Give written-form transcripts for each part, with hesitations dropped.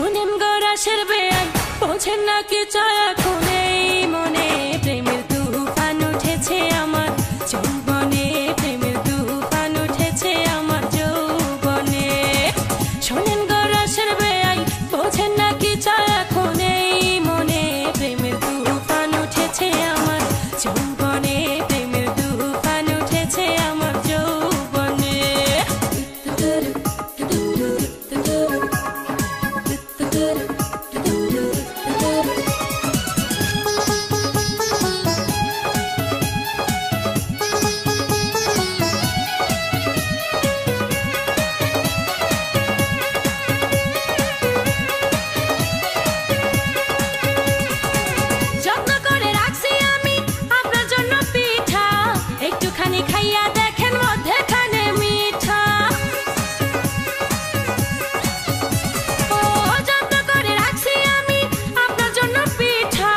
শোনেন গো রাশের বেয়াই, বোঝেন না কি চায় এখন এই মনে। প্রেমের তুফান উঠেছে আমার যৌবনে, প্রেমের তুফান উঠেছে আমার যৌবনে। শোনেন গো রাশের বেয়াই, বোঝেন না কি চায় এখন এই মনে। প্রেমের তুফান উঠেছে আমার যৌবনে, প্রেমের তুফান উঠেছে আমার যৌবনে। যত্ন করে রাখছি আমি আপনার জন্য পিঠা, একটুখানি খাইয়া দেখেন মধ্যেখানে মিঠা। ও যত্ন করে রাখছি আমি আপনার জন্য পিঠা,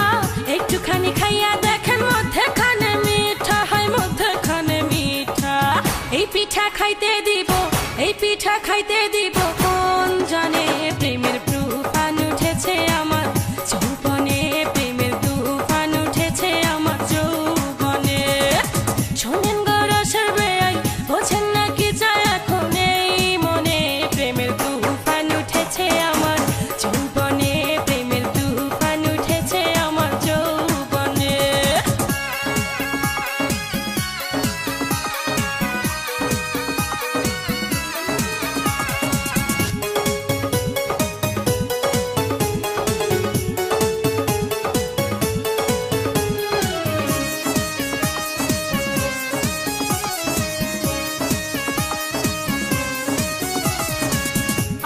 একটুখানি খাইয়া দেখেন মধ্যেখানে মিঠা, হয় মধ্যেখানে মিঠা। এই পিঠা খাইতে দিব, এই পিঠা খাইতে দিব কোন জানে। প্রেমের তুফান উঠেছে আমার যৌবনে, প্রেমের তুফান উঠেছে আমার যৌবনে। শোনেন গো রাশের বেয়াই, বোঝেন না কি চায় এখন এই মনে। প্রেমের তুফান উঠেছে আমার যৌবনে, প্রেমের তুফান উঠেছে আমার যৌবনে।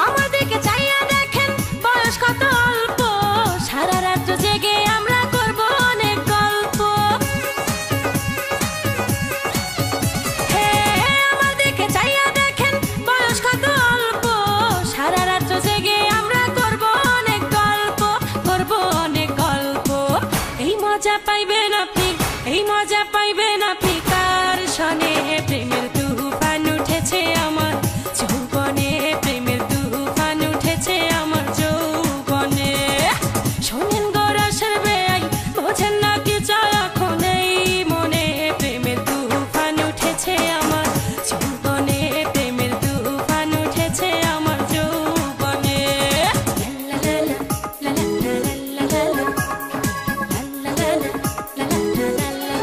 আমার দিকে চাইয়া দেখেন বয়স কত অল্প, সারা রাত জেগে আমরা করব অনেক গল্প। হে আমার দিকে চাইয়া দেখেন বয়স কত অল্প, সারা রাত জেগে আমরা করব অনেক গল্প, করব অনেক গল্প। এই মজা পাইবেন আপনি, এই মজা পাইবেন আপনি কার শোনে। প্রেমের তুফান উঠেছে আমার যৌবনে, প্রেমের তুফান উঠেছে আমার যৌবনে। শোনেন গো রাশের বেয়াই, বোঝেন না কি চায় এখন এই মনে। প্রেমের তুফান উঠেছে আমার যৌবনে, প্রেমের তুফান উঠেছে আমার যৌবনে। লা লা লা লা লা লা লা লা লা লা লা লা লা লা লা।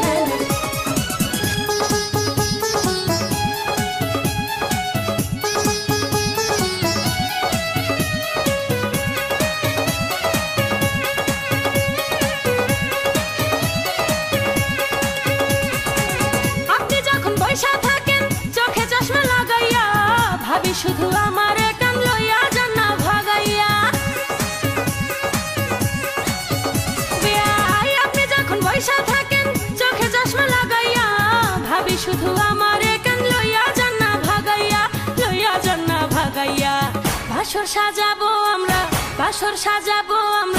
আপনি যখন বৈশা থাকেন চোখে চশমা লাগাইয়া, ভাবি শুধু আমার কান লইয়া যান না ভাগাইয়া। বেয়াই আপনি যখন বৈশা থাকেন চোখে চশমা লাগাইয়া, ভাবি শুধু আমার কান লইয়া যান না ভাগাইয়া, লইয়া যান না ভাগাইয়া। বাসর সাজাবো আমরা, বাসর সাজাবো আমরা